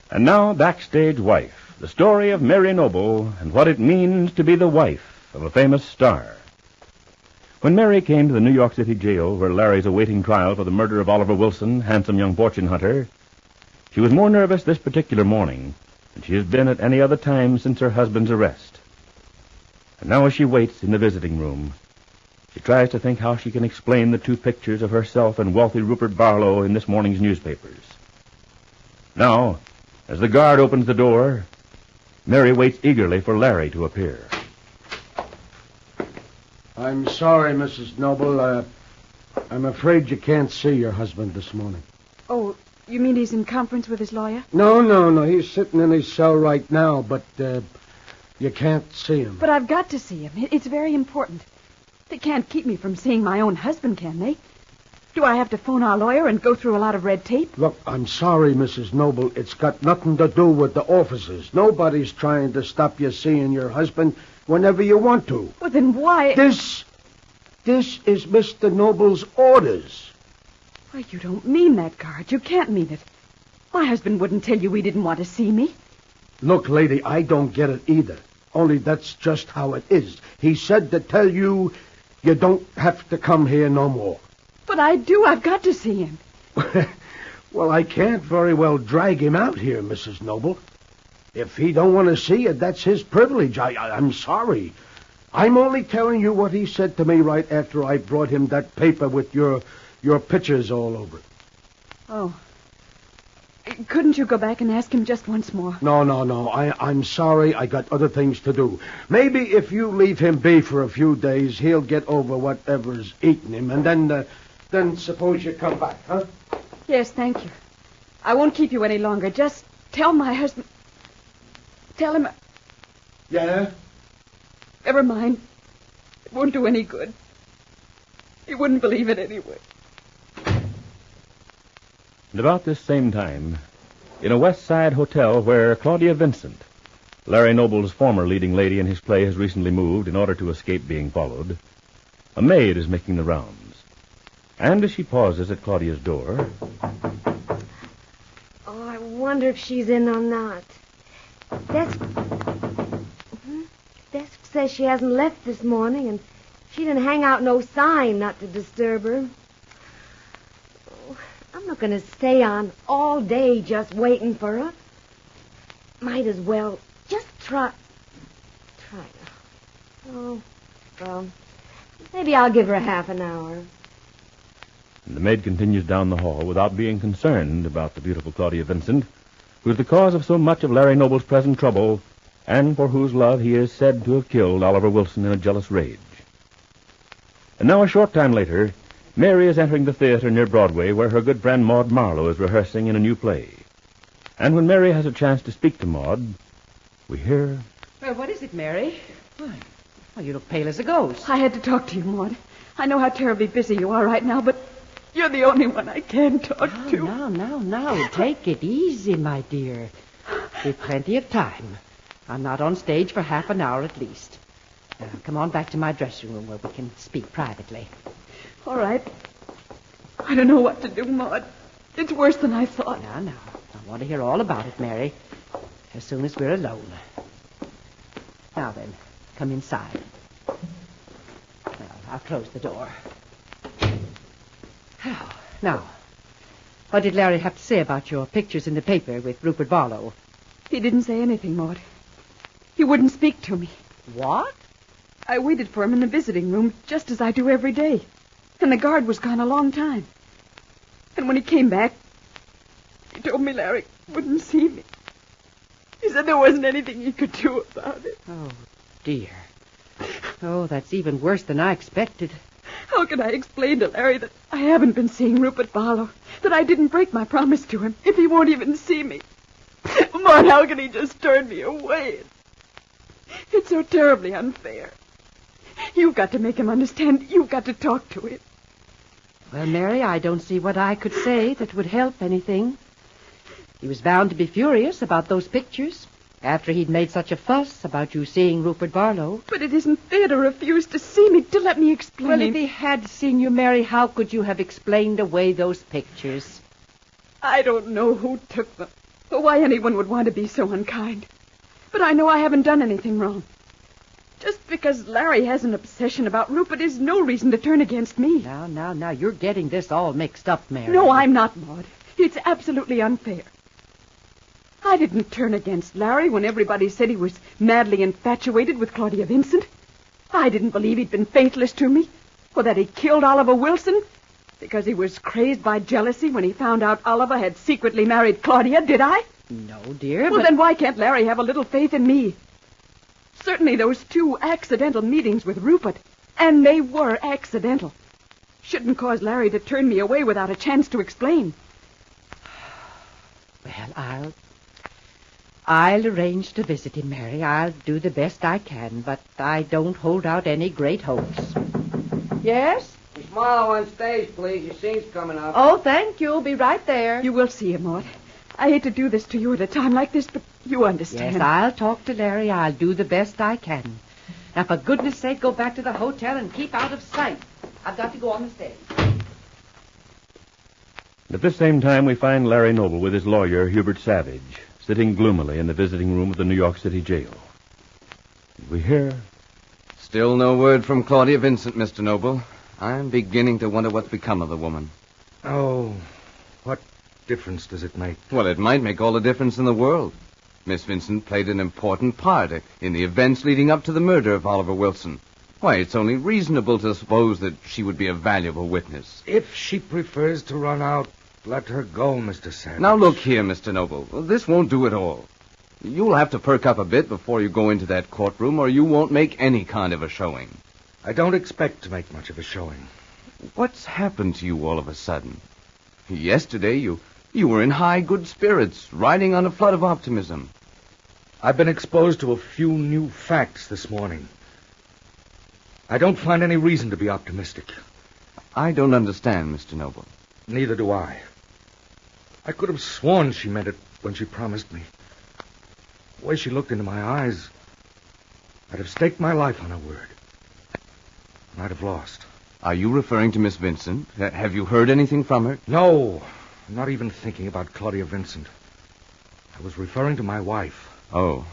And now, Backstage Wife, the story of Mary Noble and what it means to be the wife of a famous star. When Mary came to the New York City jail where Larry's awaiting trial for the murder of Oliver Wilson, handsome young fortune hunter, she was more nervous this particular morning than she has been at any other time since her husband's arrest. And now as she waits in the visiting room, she tries to think how she can explain the two pictures of herself and wealthy Rupert Barlow in this morning's newspapers. Now, as the guard opens the door, Mary waits eagerly for Larry to appear. I'm sorry, Mrs. Noble. I'm afraid you can't see your husband this morning. Oh, you mean he's in conference with his lawyer? No. He's sitting in his cell right now, but you can't see him. But I've got to see him. It's very important. They can't keep me from seeing my own husband, can they? Do I have to phone our lawyer and go through a lot of red tape? Look, I'm sorry, Mrs. Noble. It's got nothing to do with the officers. Nobody's trying to stop you seeing your husband whenever you want to. Well, then why... This is Mr. Noble's orders. Well, you don't mean that, guard. You can't mean it. My husband wouldn't tell you he didn't want to see me. Look, lady, I don't get it either. Only that's just how it is. He said to tell you you don't have to come here no more. But I do. I've got to see him. Well, I can't very well drag him out here, Mrs. Noble. If he don't want to see you, that's his privilege. I'm sorry. I'm only telling you what he said to me right after I brought him that paper with your pictures all over it. Oh. Couldn't you go back and ask him just once more? No. I'm sorry. I got other things to do. Maybe if you leave him be for a few days, he'll get over whatever's eating him, and then suppose you come back, huh? Yes, thank you. I won't keep you any longer. Just tell my husband... Tell him... Yeah? Never mind. It won't do any good. He wouldn't believe it anyway. And about this same time, in a West Side hotel where Claudia Vincent, Larry Noble's former leading lady in his play, has recently moved in order to escape being followed, a maid is making the rounds. And as she pauses at Claudia's door... Oh, I wonder if she's in or not. Desk says she hasn't left this morning, and she didn't hang out no sign not to disturb her. Oh, I'm not going to stay on all day just waiting for her. Might as well just try. Oh, well, maybe I'll give her half an hour. And the maid continues down the hall without being concerned about the beautiful Claudia Vincent, who's the cause of so much of Larry Noble's present trouble, and for whose love he is said to have killed Oliver Wilson in a jealous rage. And now, a short time later, Mary is entering the theater near Broadway where her good friend Maud Marlowe is rehearsing in a new play. And when Mary has a chance to speak to Maud, we hear... Well, what is it, Mary? Well, you look pale as a ghost. I had to talk to you, Maud. I know how terribly busy you are right now, but you're the only one I can talk to. Now. Take it easy, my dear. We've plenty of time. I'm not on stage for half an hour at least. Now, come on back to my dressing room where we can speak privately. All right. I don't know what to do, Maud. It's worse than I thought. Now. I want to hear all about it, Mary, as soon as we're alone. Now then, come inside. I'll close the door. Now, what did Larry have to say about your pictures in the paper with Rupert Barlow? He didn't say anything, Maud. He wouldn't speak to me. What? I waited for him in the visiting room, just as I do every day. And the guard was gone a long time. And when he came back, he told me Larry wouldn't see me. He said there wasn't anything he could do about it. Oh, dear. Oh, that's even worse than I expected. How can I explain to Larry that I haven't been seeing Rupert Barlow, that I didn't break my promise to him, if he won't even see me? Maud, how can he just turn me away? It's so terribly unfair. You've got to make him understand. You've got to talk to him. Well, Mary, I don't see what I could say that would help anything. He was bound to be furious about those pictures after he'd made such a fuss about you seeing Rupert Barlow. But it isn't fair to refuse to see me, to let me explain. Well, if he had seen you, Mary, how could you have explained away those pictures? I don't know who took them. or why anyone would want to be so unkind. But I know I haven't done anything wrong. Just because Larry has an obsession about Rupert is no reason to turn against me. Now, you're getting this all mixed up, Mary. No, I'm not, Maud. It's absolutely unfair. I didn't turn against Larry when everybody said he was madly infatuated with Claudia Vincent. I didn't believe he'd been faithless to me, or that he killed Oliver Wilson because he was crazed by jealousy when he found out Oliver had secretly married Claudia, did I? No, dear, Well, then why can't Larry have a little faith in me? Certainly those 2 accidental meetings with Rupert, and they were accidental, shouldn't cause Larry to turn me away without a chance to explain. Well, I'll arrange to visit him, Mary. I'll do the best I can, but I don't hold out any great hopes. Yes? Miss Marlowe on stage, please. Your scene's coming up. Oh, thank you. Be right there. You will see him, Maud. I hate to do this to you at a time like this, but you understand. Yes, I'll talk to Larry. I'll do the best I can. Now, for goodness sake, go back to the hotel and keep out of sight. I've got to go on the stage. At this same time, we find Larry Noble with his lawyer, Hubert Savage, sitting gloomily in the visiting room of the New York City jail. We hear... Still no word from Claudia Vincent, Mr. Noble. I'm beginning to wonder what's become of the woman. Oh, what difference does it make? Well, it might make all the difference in the world. Miss Vincent played an important part in the events leading up to the murder of Oliver Wilson. Why, it's only reasonable to suppose that she would be a valuable witness. If she prefers to run out, let her go, Mr. Savage. Now, look here, Mr. Noble. This won't do at all. You'll have to perk up a bit before you go into that courtroom, or you won't make any kind of a showing. I don't expect to make much of a showing. What's happened to you all of a sudden? Yesterday, you were in high good spirits, riding on a flood of optimism. I've been exposed to a few new facts this morning. I don't find any reason to be optimistic. I don't understand, Mr. Noble. Neither do I. I could have sworn she meant it when she promised me. The way she looked into my eyes, I'd have staked my life on her word. And I'd have lost. Are you referring to Miss Vincent? Have you heard anything from her? No, I'm not even thinking about Claudia Vincent. I was referring to my wife. Oh.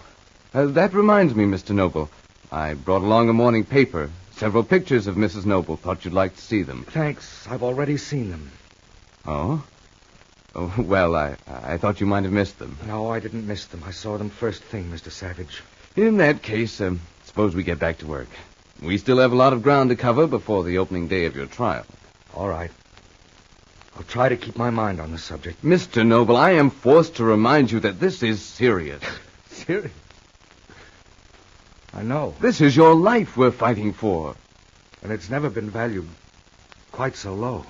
That reminds me, Mr. Noble. I brought along a morning paper. Several pictures of Mrs. Noble. Thought you'd like to see them. Thanks. I've already seen them. Oh? Oh, well, I thought you might have missed them. No, I didn't miss them. I saw them first thing, Mr. Savage. In that case, suppose we get back to work. We still have a lot of ground to cover before the opening day of your trial. All right. I'll try to keep my mind on the subject. Mr. Noble, I am forced to remind you that this is serious. Serious? I know. This is your life we're fighting for. And it's never been valued quite so low.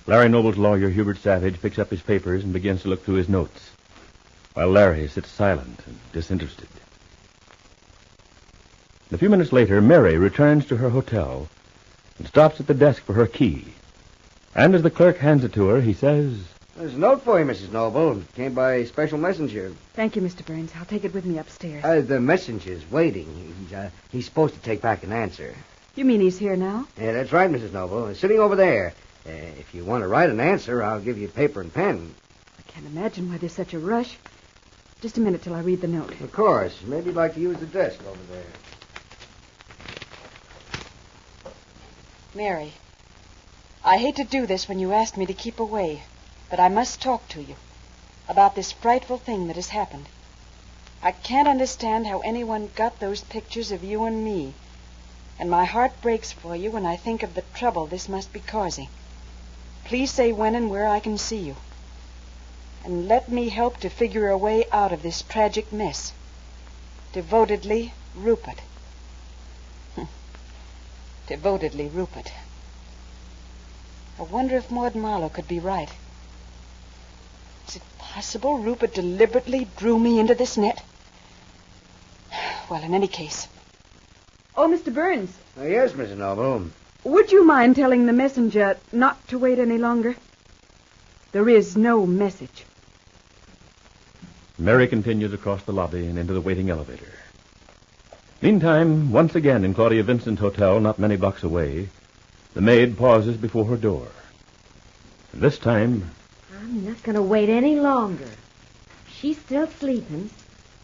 Larry Noble's lawyer, Hubert Savage, picks up his papers and begins to look through his notes, while Larry sits silent and disinterested. A few minutes later, Mary returns to her hotel and stops at the desk for her key. And as the clerk hands it to her, he says... There's a note for you, Mrs. Noble. It came by special messenger. Thank you, Mr. Burns. I'll take it with me upstairs. The messenger's waiting. He's supposed to take back an answer. You mean he's here now? Yeah, that's right, Mrs. Noble. He's sitting over there. If you want to write an answer, I'll give you paper and pen. I can't imagine why there's such a rush. Just a minute till I read the note. Of course. Maybe you'd like to use the desk over there. Mary, I hate to do this when you asked me to keep away, but I must talk to you about this frightful thing that has happened. I can't understand how anyone got those pictures of you and me, and my heart breaks for you when I think of the trouble this must be causing. Please say when and where I can see you, and let me help to figure a way out of this tragic mess. Devotedly, Rupert. Devotedly, Rupert. I wonder if Maud Marlowe could be right. Is it possible Rupert deliberately drew me into this net? Well, in any case. Oh, Mr. Burns. Yes, Mrs. Noble. Would you mind telling the messenger not to wait any longer? There is no message. Mary continues across the lobby and into the waiting elevator. Meantime, once again in Claudia Vincent's hotel, not many blocks away, the maid pauses before her door. And this time... I'm not going to wait any longer. If she's still sleeping,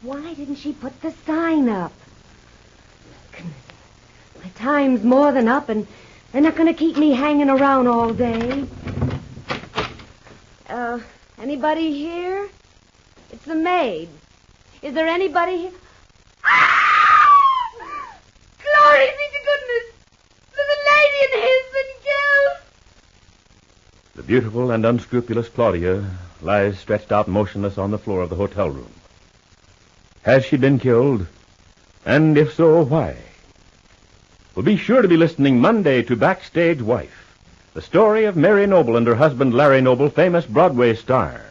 why didn't she put the sign up? Goodness, my time's more than up, and they're not going to keep me hanging around all day. Anybody here? It's the maid. Is there anybody here? Glory be to goodness! The lady and his been killed! The beautiful and unscrupulous Claudia lies stretched out motionless on the floor of the hotel room. Has she been killed? And if so, why? Well, be sure to be listening Monday to Backstage Wife, the story of Mary Noble and her husband Larry Noble, famous Broadway star.